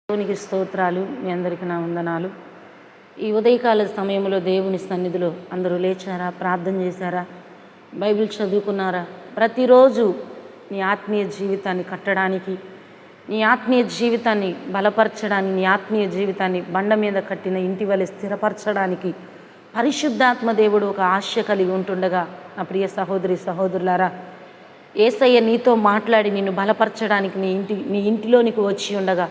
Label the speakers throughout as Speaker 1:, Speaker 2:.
Speaker 1: దేవునికి స్తోత్రాలు. మీ అందరికీ నా వందనాలు. ఈ ఉదయకాల సమయంలో దేవుని సన్నిధిలో అందరూ లేచారా, ప్రార్థన చేశారా, బైబిల్ చదువుకున్నారా? ప్రతిరోజు నీ ఆత్మీయ జీవితాన్ని కట్టడానికి, నీ ఆత్మీయ జీవితాన్ని బలపరచడానికి, నీ ఆత్మీయ జీవితాన్ని బండ మీద కట్టిన ఇంటి వలె స్థిరపరచడానికి పరిశుద్ధాత్మ దేవుడు ఒక ఆశ కలిగి ఉంటుండగా, నా ప్రియ సహోదరి సహోదరులారా, యేసయ్య నీతో మాట్లాడి నిన్ను బలపరచడానికి నీ ఇంటిలోనికి వచ్చి ఉండగా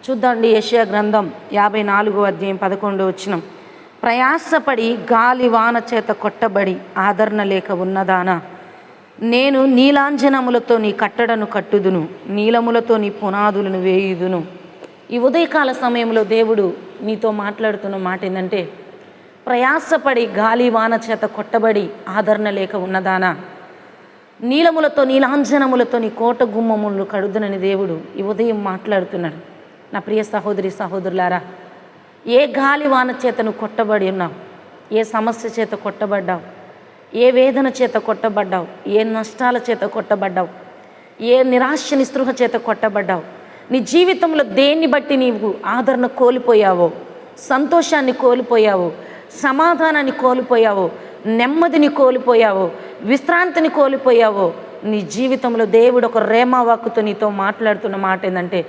Speaker 1: చూద్దాండి. యెషయా గ్రంథం 54వ అధ్యాయం 11వ వచనం. ప్రయాసపడి గాలి వాన చేత కొట్టబడి ఆదరణ లేక ఉన్నదానా, నేను నీలాంజనములతో నీ కట్టడను కట్టుదును, నీలములతో నీ పునాదులను వేయుదును. ఈ ఉదయకాల సమయంలో దేవుడు నీతో మాట్లాడుతున్న మాట ఏంటంటే, ప్రయాసపడి గాలి వాన చేత కొట్టబడి ఆదరణ లేక ఉన్నదానా, నీలములతో నీలాంజనములతో నీ కోట గుమ్మములు కడుదునని దేవుడు ఈ ఉదయం మాట్లాడుతున్నాడు. నా ప్రియ సహోదరి సహోదరులారా, ఏ గాలి వాన చేత నువ్వు కొట్టబడి ఉన్నావు, ఏ సమస్య చేత కొట్టబడ్డావు, ఏ వేదన చేత కొట్టబడ్డావు, ఏ నష్టాల చేత కొట్టబడ్డావు, ఏ నిరాశ నిస్పృహ చేత కొట్టబడ్డావు, నీ జీవితంలో దేన్ని బట్టి నీవు ఆదరణ కోల్పోయావో, సంతోషాన్ని కోల్పోయావో, సమాధానాన్ని కోల్పోయావో, నెమ్మదిని కోల్పోయావో, విశ్రాంతిని కోల్పోయావో, నీ జీవితంలో దేవుడు ఒక రేమా వాక్కుతో నీతో మాట్లాడుతున్న మాట ఏంటంటే,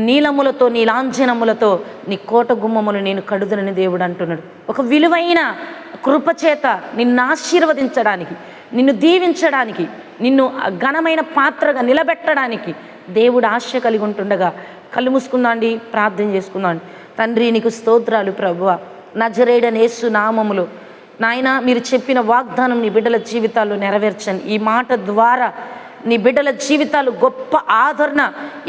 Speaker 1: నీలములతో నీలాంజనములతో నీ కోట గుమ్మములు నేను కడుదునని దేవుడు అంటున్నాడు. ఒక విలువైన కృపచేత నిన్ను ఆశీర్వదించడానికి, నిన్ను దీవించడానికి, నిన్ను ఘనమైన పాత్రగా నిలబెట్టడానికి దేవుడు ఆశ కలిగి ఉంటుండగా కళ్ళు మూసుకుందాండి, ప్రార్థన చేసుకుందాండి. తండ్రి, నీకు స్తోత్రాలు ప్రభువా. నజరేయుడైన యేసు నామములో నాయన, మీరు చెప్పిన వాగ్దానం నీ బిడ్డల జీవితాల్లో నెరవేర్చండి. ఈ మాట ద్వారా నీ బిడ్డల జీవితాలు గొప్ప ఆదరణ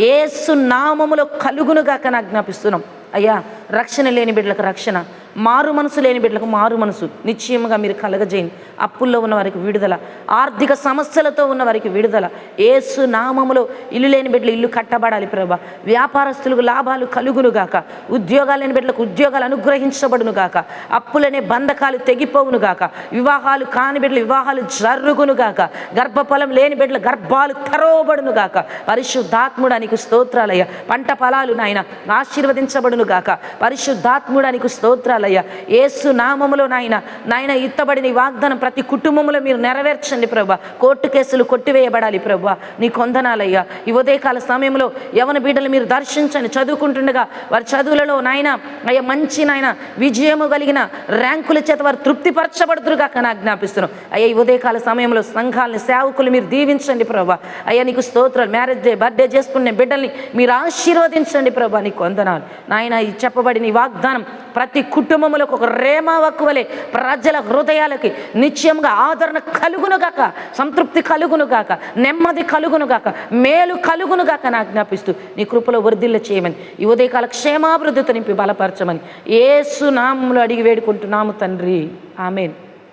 Speaker 1: యేసు నామములో కలుగునుగాక ఆజ్ఞాపిస్తున్నాం. అయ్యా, రక్షణ లేని బిడ్డలకు రక్షణ, మారు మనసు లేని బిడ్డలకు మారు మనసు నిశ్చయముగా మీరు కలగజేయండి. అప్పుల్లో ఉన్న వారికి విడుదల, ఆర్థిక సమస్యలతో ఉన్న వారికి విడుదల యేసు నామములో. ఇల్లు లేని బిడ్డలు ఇల్లు కట్టబడాలి ప్రభా. వ్యాపారస్తులకు లాభాలు కలుగునుగాక, ఉద్యోగాలు లేని బిడ్డలకు ఉద్యోగాలు అనుగ్రహించబడునుగాక, అప్పులనే బంధకాలు తెగిపోవునుగాక, వివాహాలు కాని బిడ్డలు వివాహాలు జరుగునుగాక, గర్భఫలం లేని బిడ్డలు గర్భాలు తెరవబడునుగాక. పరిశుద్ధాత్ముడానికి స్తోత్రాలయ్య. పంట ఫలాలు నాయన ఆశీర్వదించబడునుగాక. పరిశుద్ధాత్ముడానికి స్తోత్రాలయ్య. యేసు నామములో నాయన ఇత్తబడిన వాగ్దానం ప్రతి కుటుంబంలో మీరు నెరవేర్చండి ప్రభా. కోర్టు కేసులు కొట్టివేయబడాలి ప్రభా. నీ కొందనాలయ్యా. ఈ ఉదయకాల సమయంలో యవన బిడ్డలు మీరు దర్శించండి. చదువుకుంటుండగా వారి చదువులలో అయ్యా మంచి విజయము కలిగిన ర్యాంకుల చేత వారు తృప్తిపరచబడుతురుగా ఆజ్ఞాపిస్తున్నాం. అయ్యా, ఈ ఉదయకాల సమయంలో సంఘాలని సేవకులు మీరు దీవించండి ప్రభా. అయ్యా, నీకు స్తోత్రాలు. మ్యారేజ్ డే, బర్త్డే చేసుకునే బిడ్డల్ని మీరు ఆశీర్వదించండి ప్రభా. నీకు వందనాలు నాయన. ఈ చెప్పబడిన ఈ వాగ్దానం ప్రతి కుటుంబములకు ఒక రేమా వక్కువలే ప్రజల హృదయాలకి నిశ్చయంగా ఆదరణ కలుగునుగాక, సంతృప్తి కలుగునుగాక, నెమ్మది కలుగునుగాక, మేలు కలుగునుగాక ఆజ్ఞాపిస్తూ నీ కృపలో వృద్ధిల్ల చేయమని, ఈ ఉదయకాల క్షేమాభివృద్ధితో నింపి బలపరచమని యేసు నామములో అడిగి వేడుకుంటున్నాము తండ్రి. ఆమేన్.